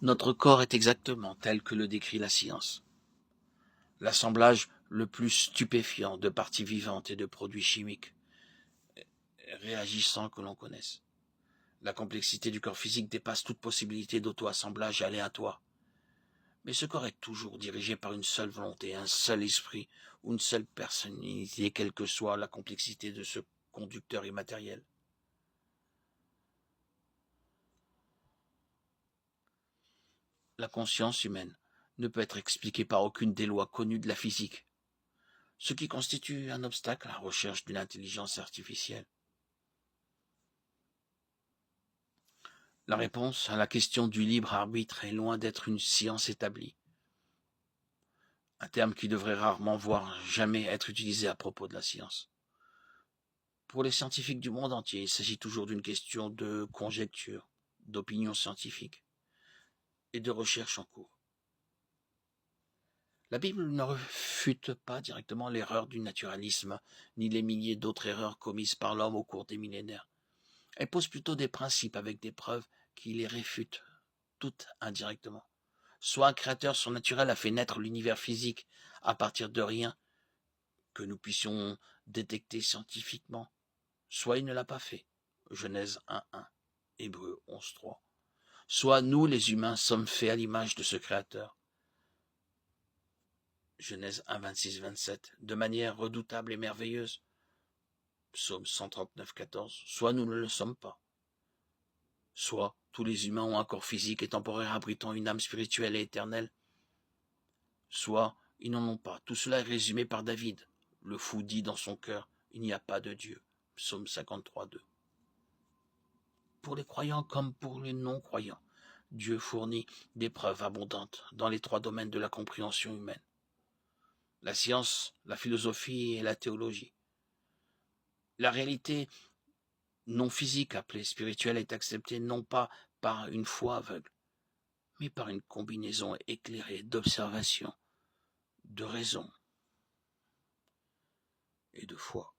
Notre corps est exactement tel que le décrit la science. L'assemblage le plus stupéfiant de parties vivantes et de produits chimiques réagissants que l'on connaisse. La complexité du corps physique dépasse toute possibilité d'auto-assemblage aléatoire. Mais ce corps est toujours dirigé par une seule volonté, un seul esprit, ou une seule personnalité, quelle que soit la complexité de ce conducteur immatériel. La conscience humaine ne peut être expliquée par aucune des lois connues de la physique, ce qui constitue un obstacle à la recherche d'une intelligence artificielle. La réponse à la question du libre arbitre est loin d'être une science établie, un terme qui devrait rarement, voire jamais être utilisé à propos de la science. Pour les scientifiques du monde entier, il s'agit toujours d'une question de conjecture, d'opinion scientifique et de recherche en cours. La Bible ne refute pas directement l'erreur du naturalisme, ni les milliers d'autres erreurs commises par l'homme au cours des millénaires. Elle pose plutôt des principes avec des preuves qui les réfutent, toutes indirectement. Soit un créateur surnaturel a fait naître l'univers physique à partir de rien que nous puissions détecter scientifiquement, soit il ne l'a pas fait. Genèse 1.1, Hébreux 11.3. Soit nous, les humains, sommes faits à l'image de ce créateur. Genèse 1.26-27, de manière redoutable et merveilleuse. Psaume 139.14. Soit nous ne le sommes pas. Soit tous les humains ont un corps physique et temporaire abritant une âme spirituelle et éternelle. Soit ils n'en ont pas. Tout cela est résumé par David. Le fou dit dans son cœur, il n'y a pas de Dieu. Psaume 53.2. Pour les croyants comme pour les non-croyants, Dieu fournit des preuves abondantes dans les trois domaines de la compréhension humaine. La science, la philosophie et la théologie. La réalité non physique appelée spirituelle est acceptée non pas par une foi aveugle, mais par une combinaison éclairée d'observation, de raison et de foi.